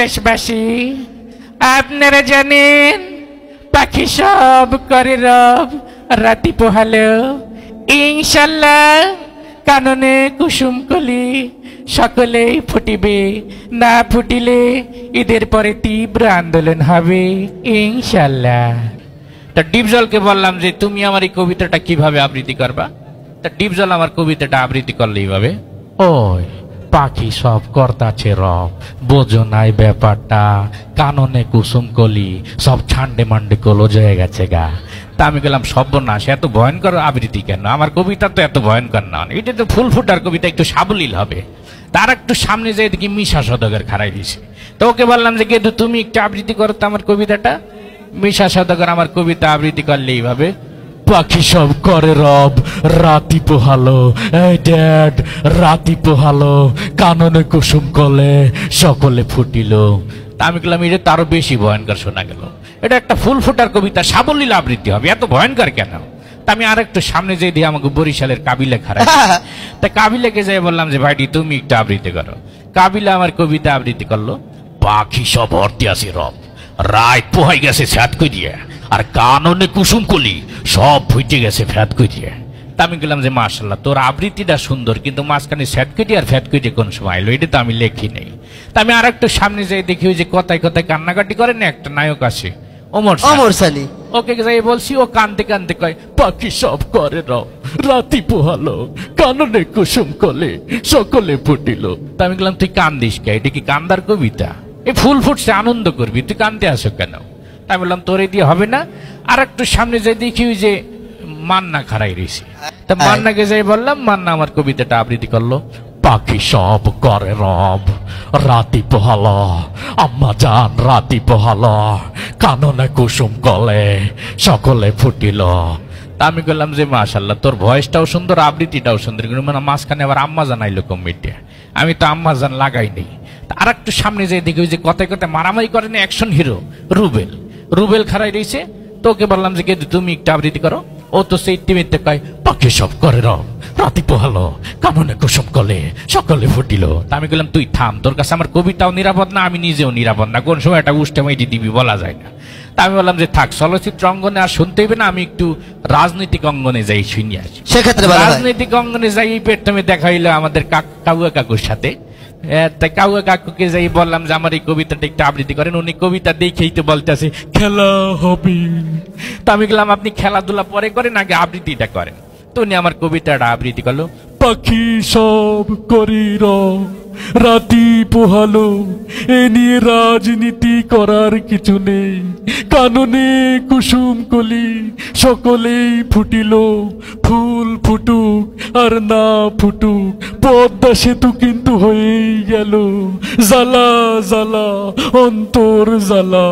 দেশবাসী আপনারা জানেন পাখি সব করে রব রাতি পোহালো ইনশাল্লাহ কাননে কুসুম কলি সকলেই ফুটিবে না ফুটিলে ঈদের পরে তীব্র আন্দোলন হবে ইনশাল্লাহ। তা ডিপজলকে বললাম যে তুমি আমার এই কবিতাটা কিভাবে আবৃত্তি করবা। তা ডিপজল আমার কবিতাটা আবৃত্তি করলে এইভাবে, ওই পাখি সব কর্তাছে রব বোঝো নাই ব্যাপারটা কাননে কুসুম কলি সব ছান্ডে মান্ডে কলজ হয়ে গেছে গা। তা আমি গেলাম সর্বনাশ, এত ভয়ঙ্কর আবৃত্তি কেন? আমার কবিতা তো এত ভয়ঙ্কর না, এটা তো ফুল ফুটার কবিতা, একটু সাবলীল হবে। তার একটু সামনে যেয়ে দেখি মিশা সদাগর খাড়াই দিছে। তো ওকে বললাম যে গেদু তুমি একটু আবৃত্তি করো তো আমার কবিতাটা। মিশা সদাগর আমার কবিতা আবৃত্তি করলে এইভাবে, পাখি সব করে রব রাতি পোহালো এই ড্যাড রাতি পোহালো কাননে কুসুম কলে সকলে ফুটিল। তা আমি বললাম এটা তো আরো বেশি ভয়ঙ্কর শোনা গেল, এটা একটা ফুল ফুটার কবিতা, সাবলীল আবৃত্তি হবে, এত ভয়ঙ্কর কেন? তা আমি আর একটু সামনে যেয়ে দিয়ে আমাকে বরিশালের কাবিলা খারাপ। তা কাবিলাকে যাই বললাম যে ভাইটি তুমি একটু আবৃত্তি করো। কাবিলা আমার কবিতা আবৃত্তি করলো, পাখি সব ভর্তি আছে রব রাত পোহাই গেছে ছ্যাত করিয়া আর কাননে কুসুম কলি সব ফুটে গেছে ফ্যাত করিয়া। তা আমি গেলাম যে মাশাল্লাহ তোর আবৃত্তিটা সুন্দর, কিন্তু মাঝখানে স্যাট কেটে আর ফ্যাট কেটে কোন সময় এলো এটা তো আমি লেখি নেই। তা আমি আর একটু সামনে যাই দেখি ওই যে কথায় কথায় কান্নাকাটি করে না একটা নায়ক আছে ওমর সানি, ওকে যাই বলছি, ও কানতে কানতে কয় পাখি সব করে রব রাতি পোহালো কাননে কুসুম কলে সকলে ফুটিল। তা আমি গেলাম তুই কান্দিস কে? এটা কি কান্দার কবিতা? এই ফুল ফুটছে আনন্দ করবি, তুই কানতে আসো কেন? আমি বললাম তোরে দিয়ে হবে না। আর একটু সামনে যাই দেখি ওই যে মান্না খাড়াই রয়েছে। তা মান্নাকে যাই বললাম, মান্না আমার কবিতাটা আবৃত্তি করলো, পাখি সব করে রব রাতি পোহালো আম্মা জান রাতি পোহালো কাননে কুসুম কলে সকলে ফুটিল। তা আমি বললাম যে মাশাল্লাহ তোর ভয়েসটাও সুন্দর আবৃত্তিটাও সুন্দর, কিন্তু মানে মাঝখানে আবার আম্মা জান আইলো কমিটি, আমি তো আম্মা জান লাগাই নেই। আর একটু সামনে যাই দেখি ওই যে কথায় কথায় মারামারি করে না অ্যাকশন হিরো রুবেল খাড়াই রয়েছে। তো ওকে বললাম যে তুমি একটু আবৃত্তি করো। ও তো সেই টিভিতে কয় পাখি সব করে রব রাতি পোহালো কাননে কুসুম কলে সকলে ফুটিল। তা আমি বললাম তুই থাম, তোর কাছে আমার কবিতাও নিরাপদ না, আমি নিজেও নিরাপদ না, কোন সময় একটা উষ্টা মাইটি দিবি বলা যায় না। তা আমি বললাম যে থাক চলচ্চিত্র অঙ্গনে আর শুনতে হবে না, আমি একটু রাজনৈতিক অঙ্গনে যাই শুনি আসি। সেক্ষেত্রে রাজনৈতিক অঙ্গনে যাই প্রথমে দেখা হইলো আমাদের কাউয়া কাকুর সাথে। তাই কাউয়া কাকুকে যাই বললাম যে আমার এই কবিতাটা একটু আবৃত্তি করেন। উনি কবিতা দেখেই তো বলতেছে খেলা হবে। তা আমি গেলাম আপনি খেলাধুলা পরে করেন আগে আবৃত্তিটা করেন। তো উনি আমার কবিতাটা আবৃত্তি করলো, পাখি সব করি রাতি পোহালো এ নিয়ে রাজনীতি করার কিছু নেই কাননে কুসুম কলি সকলেই ফুটিল ফুল ফুটুক আর না ফুটুক পদ্মা সেতু কিন্তু হয়েই গেল জ্বালা জ্বালা অন্তর জ্বালা।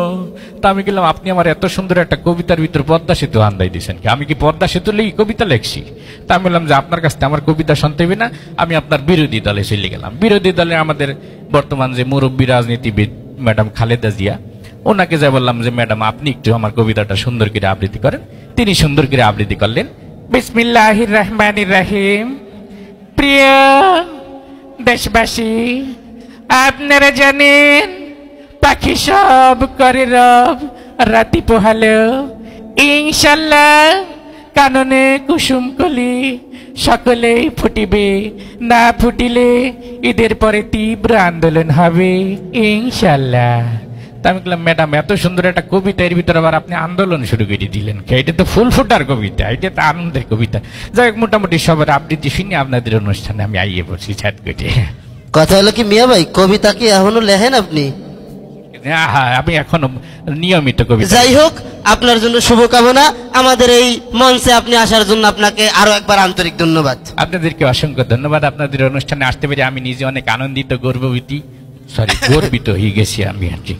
তা আমি গেলাম আপনি আমার এত সুন্দর একটা কবিতার ভিতর পদ্মা সেতু আন্দাই দিয়েছেন কি? আমি কি পদ্মা সেতু লেগে কবিতা লেখছি? তা আমি বললাম যে আপনার কাছ থেকে আমার কবিতা শুনতে হবে না, আমি আপনার বিরোধী দলে চলে গেলাম। বিরোধী দলে আমাদের বর্তমান যে মুরব্বী রাজনীতিবিদ ম্যাডাম খালেদা জিয়া, ওনাকে যা বললাম যে ম্যাডাম আপনি একটু আমার কবিতাটা সুন্দর করে আবৃত্তি করেন। তিনি সুন্দর করে আবৃত্তি করলেন, বিসমিল্লাহির রহমানির রহিম। প্রিয় দেশবাসী আপনারা জানেন পাখি সব করে রব রাতি পোহালো ইনশাল্লাহ কাননে কুসুম কলি সকলেই ফুটিবে না ফুটিলে ঈদের পরে তীব্র আন্দোলন হবে ইনশাল্লাহ। তা আমি বললাম ম্যাডাম এত সুন্দর একটা কবিতা এর ভিতরে আবার আপনি আন্দোলন শুরু করে দিলেন, এটা তো ফুল ফুটার কবিতা, এটা তো আনন্দের কবিতা। যাই হোক মোটামুটি সবার আবৃত্তি শুনে আপনাদের অনুষ্ঠানে আমি আইয়ে পড়ছি ছাদ কেটে। কথা হলো কি মিয়া ভাই কবিতা কি এখনো লেখেন আপনি? হ্যাঁ আমি এখনো নিয়মিত কবিতা। যাই হোক আপনার জন্য শুভকামনা, আমাদের এই মঞ্চে আপনি আসার জন্য আপনাকে আরো একবার আন্তরিক ধন্যবাদ। আপনাদেরকে অসংখ্য ধন্যবাদ। আপনাদের অনুষ্ঠানে আসতে পেরে আমি নিজে অনেক আনন্দিত গর্বিত হয়ে গেছি আমি আর কি।